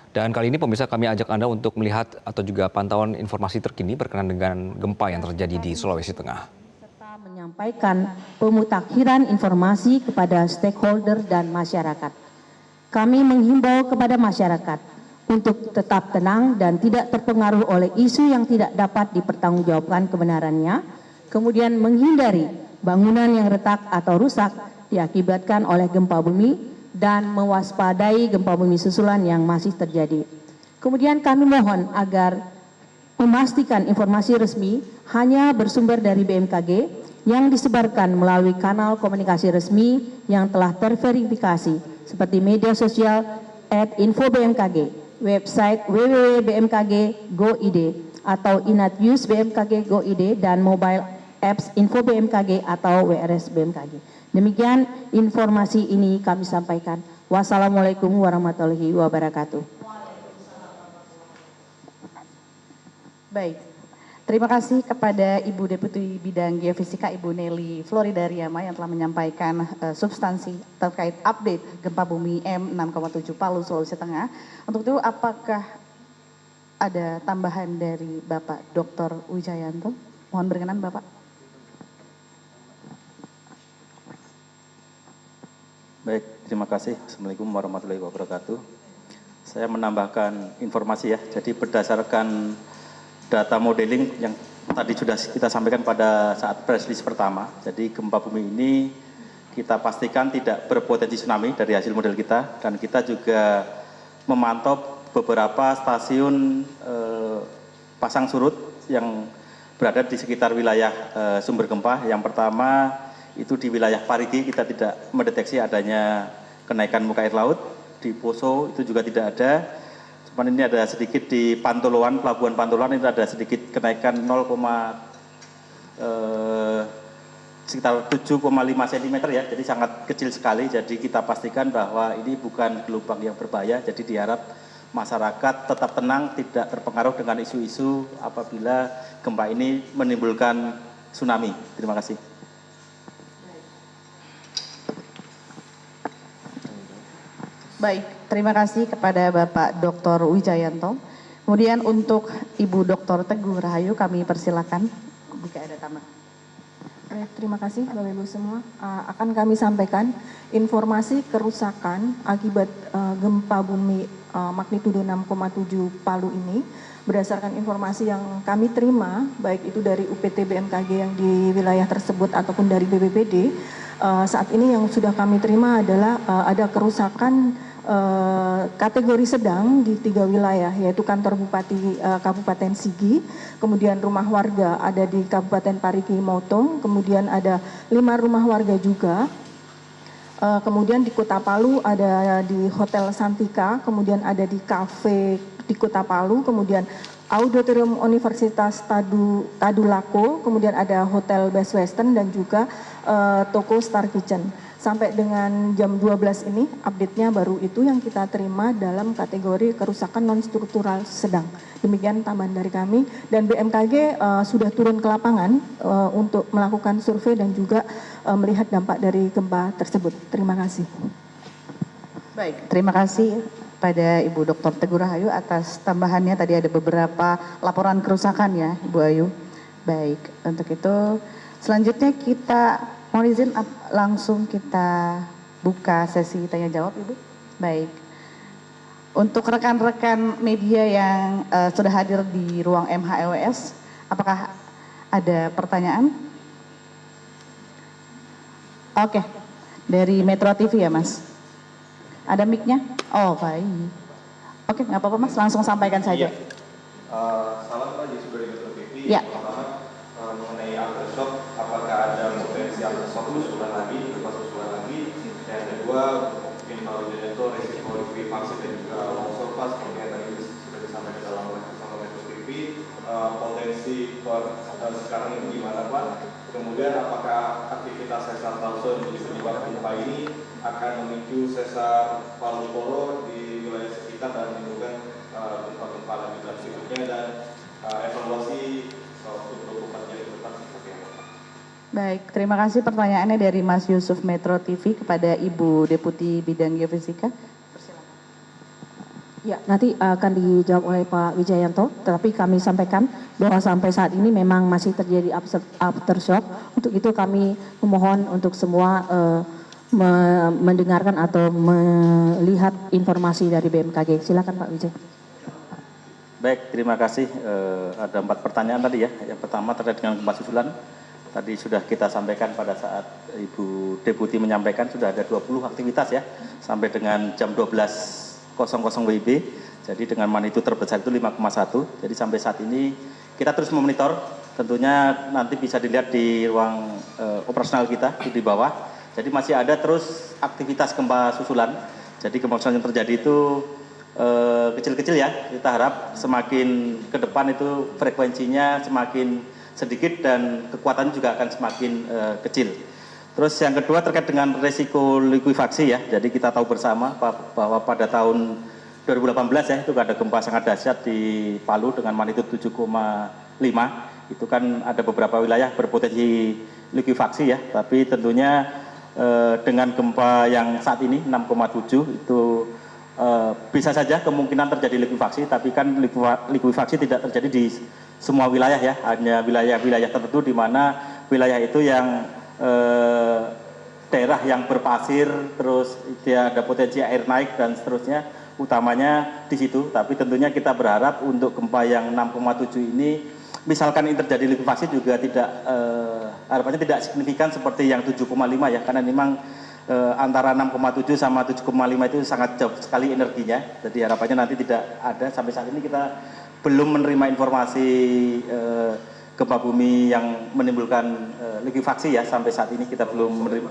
Dan kali ini pemirsa kami ajak Anda untuk melihat atau juga pantauan informasi terkini berkenaan dengan gempa yang terjadi di Sulawesi Tengah. Serta menyampaikan pemutakhiran informasi kepada stakeholder dan masyarakat. Kami menghimbau kepada masyarakat untuk tetap tenang dan tidak terpengaruh oleh isu yang tidak dapat dipertanggungjawabkan kebenarannya, kemudian menghindari bangunan yang retak atau rusak diakibatkan oleh gempa bumi, dan mewaspadai gempa bumi susulan yang masih terjadi. Kemudian kami mohon agar memastikan informasi resmi hanya bersumber dari BMKG yang disebarkan melalui kanal komunikasi resmi yang telah terverifikasi seperti media sosial @info-bmkg, website www.bmkg.go.id atau Inatnews BMKG Go.id dan mobile apps Info BMKG atau WRS BMKG. Demikian informasi ini kami sampaikan. Wassalamualaikum warahmatullahi wabarakatuh. Baik, terima kasih kepada Ibu Deputi Bidang Geofisika Ibu Nelly Floridariama yang telah menyampaikan substansi terkait update gempa bumi M6,7 Palu, Sulawesi Tengah. Untuk itu apakah ada tambahan dari Bapak Dr. Wijayanto? Mohon berkenan Bapak. Baik, terima kasih. Assalamualaikum warahmatullahi wabarakatuh. Saya menambahkan informasi ya. Jadi berdasarkan data modeling yang tadi sudah kita sampaikan pada saat press release pertama. Jadi gempa bumi ini kita pastikan tidak berpotensi tsunami dari hasil model kita. Dan kita juga memantau beberapa stasiun pasang surut yang berada di sekitar wilayah sumber gempa. Yang pertama itu di wilayah Parigi kita tidak mendeteksi adanya kenaikan muka air laut. Di Poso itu juga tidak ada. Cuman ini ada sedikit di Pantoloan, Pelabuhan Pantoloan itu ada sedikit kenaikan sekitar 7,5 cm ya. Jadi sangat kecil sekali. Jadi kita pastikan bahwa ini bukan gelombang yang berbahaya. Jadi diharap masyarakat tetap tenang, tidak terpengaruh dengan isu-isu apabila gempa ini menimbulkan tsunami. Terima kasih. Baik, terima kasih kepada Bapak Dr. Wijayanto. Kemudian untuk Ibu Dr. Teguh Rahayu kami persilakan jika ada tambahan. Baik, terima kasih Bapak Ibu semua. Akan kami sampaikan informasi kerusakan akibat gempa bumi magnitudo 6,7 Palu ini. Berdasarkan informasi yang kami terima, baik itu dari UPT BMKG yang di wilayah tersebut ataupun dari BPBD, saat ini yang sudah kami terima adalah ada kerusakan kategori sedang di 3 wilayah, yaitu kantor Bupati Kabupaten Sigi, kemudian rumah warga ada di Kabupaten Parigi Motong, kemudian ada 5 rumah warga juga. Kemudian di Kota Palu ada di Hotel Santika, kemudian ada di kafe di Kota Palu, kemudian Auditorium Universitas Tadulako, kemudian ada Hotel Best Western dan juga toko Star Kitchen. Sampai dengan jam 12 ini update-nya baru itu yang kita terima dalam kategori kerusakan non-struktural sedang. Demikian tambahan dari kami dan BMKG sudah turun ke lapangan untuk melakukan survei dan juga melihat dampak dari gempa tersebut. Terima kasih. Baik, terima kasih pada Ibu Dr. Teguh Rahayu atas tambahannya. Tadi ada beberapa laporan kerusakan ya Ibu Ayu. Baik, untuk itu selanjutnya kita mohon izin langsung kita buka sesi tanya jawab Ibu. Baik. Untuk rekan-rekan media yang sudah hadir di ruang MHLWS, apakah ada pertanyaan? Oke, dari Metro TV ya Mas. Ada mic-nya? Oh baik. Oke, nggak apa-apa Mas, langsung sampaikan saja. Iya. Salam Pak, Yusuf dari Metro TV. Ya. Pertama mengenai aftershock, apakah ada potensi aftershock susulan lagi, gempa susulan lagi? Yang kedua, mungkin kalau itu resiko likuifaksi dan juga longsor pas, seperti yang tadi sudah disampaikan dalam bersama Metro TV, potensi sekarang ini gimana Pak? Kemudian apakah aktivitas sesar Palu yang disebabkan gempa ini akan memicu sesar Palu Koro di wilayah sekitar dan menimbulkan gempa-gempa lanjutan berikutnya dan evaluasi untuk 24 jam ke depan seperti apa? Baik, terima kasih pertanyaannya dari Mas Yusuf Metro TV kepada Ibu Deputi Bidang Geofisika. Persilakan. Ya, nanti akan dijawab oleh Pak Wijayanto, tetapi kami sampaikan bahwa sampai saat ini memang masih terjadi aftershock. Untuk itu kami memohon untuk semua mendengarkan atau melihat informasi dari BMKG. Silakan Pak Wijay. Baik, terima kasih. Ada 4 pertanyaan tadi ya. Yang pertama terkait dengan gempa susulan. Tadi sudah kita sampaikan pada saat Ibu Deputi menyampaikan sudah ada 20 aktivitas ya, sampai dengan jam 12.00 WIB. Jadi dengan magnitudo terbesar itu 5,1. Jadi sampai saat ini kita terus memonitor. Tentunya nanti bisa dilihat di ruang operasional kita di bawah. Jadi masih ada terus aktivitas gempa susulan. Jadi gempa susulan yang terjadi itu kecil-kecil ya. Kita harap semakin ke depan itu frekuensinya semakin sedikit dan kekuatannya juga akan semakin kecil. Terus yang kedua terkait dengan resiko likuifaksi ya. Jadi kita tahu bersama bahwa pada tahun 2018 ya itu ada gempa sangat dahsyat di Palu dengan magnitudo 7,5. Itu kan ada beberapa wilayah berpotensi likuifaksi ya. Tapi tentunya dengan gempa yang saat ini 6,7 itu bisa saja kemungkinan terjadi likuifaksi, tapi kan likuifaksi tidak terjadi di semua wilayah ya, hanya wilayah-wilayah tertentu di mana wilayah itu yang daerah yang berpasir, terus dia ada potensi air naik dan seterusnya, utamanya di situ. Tapi tentunya kita berharap untuk gempa yang 6,7 ini, misalkan ini terjadi likuifaksi juga tidak harapannya tidak signifikan seperti yang 7,5 ya, karena memang antara 6,7 sama 7,5 itu sangat jauh sekali energinya. Jadi harapannya nanti tidak ada. Sampai saat ini kita belum menerima informasi gempa bumi yang menimbulkan likuifaksi ya. Sampai saat ini kita belum menerima.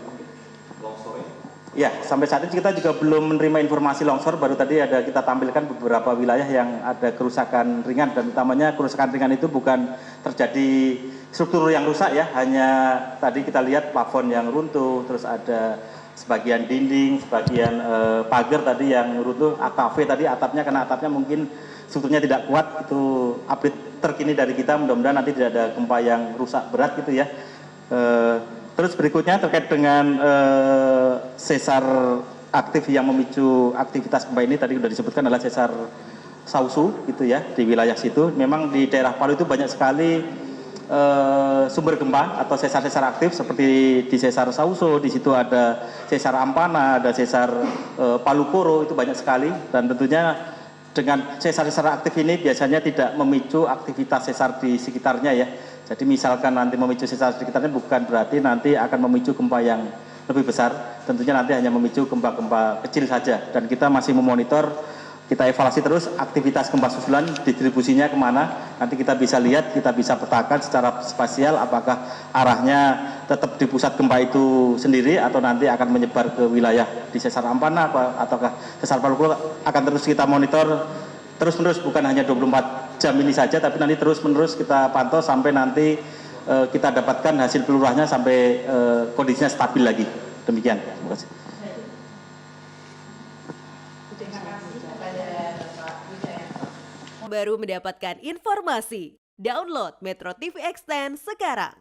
Ya, sampai saat ini kita juga belum menerima informasi longsor. Baru tadi ada kita tampilkan beberapa wilayah yang ada kerusakan ringan, dan utamanya kerusakan ringan itu bukan terjadi struktur yang rusak ya, hanya tadi kita lihat plafon yang runtuh, terus ada sebagian dinding, sebagian pagar tadi yang runtuh, AKV tadi atapnya, karena atapnya mungkin strukturnya tidak kuat. Itu update terkini dari kita, mudah-mudahan nanti tidak ada gempa yang rusak berat gitu ya. Terus berikutnya terkait dengan sesar aktif yang memicu aktivitas gempa ini, tadi sudah disebutkan adalah sesar Sausu gitu ya, di wilayah situ. Memang di daerah Palu itu banyak sekali sumber gempa atau sesar-sesar aktif seperti di sesar Sausu, di situ ada sesar Ampana, ada sesar Palu Koro, itu banyak sekali. Dan tentunya dengan sesar-sesar aktif ini biasanya tidak memicu aktivitas sesar di sekitarnya ya. Jadi misalkan nanti memicu sesar di sekitarnya bukan berarti nanti akan memicu gempa yang lebih besar. Tentunya nanti hanya memicu gempa-gempa kecil saja. Dan kita masih memonitor, kita evaluasi terus aktivitas gempa susulan, distribusinya kemana. Nanti kita bisa lihat, kita bisa petakan secara spasial apakah arahnya tetap di pusat gempa itu sendiri atau nanti akan menyebar ke wilayah di sesar Ampana ataukah sesar Palu Koro. Akan terus kita monitor terus-menerus, bukan hanya 24 jam ini saja, tapi nanti terus-menerus kita pantau sampai nanti kita dapatkan hasil pelurahnya sampai kondisinya stabil lagi. Demikian. Terima kasih. Baru mendapatkan informasi. Download Metro TV Extend sekarang.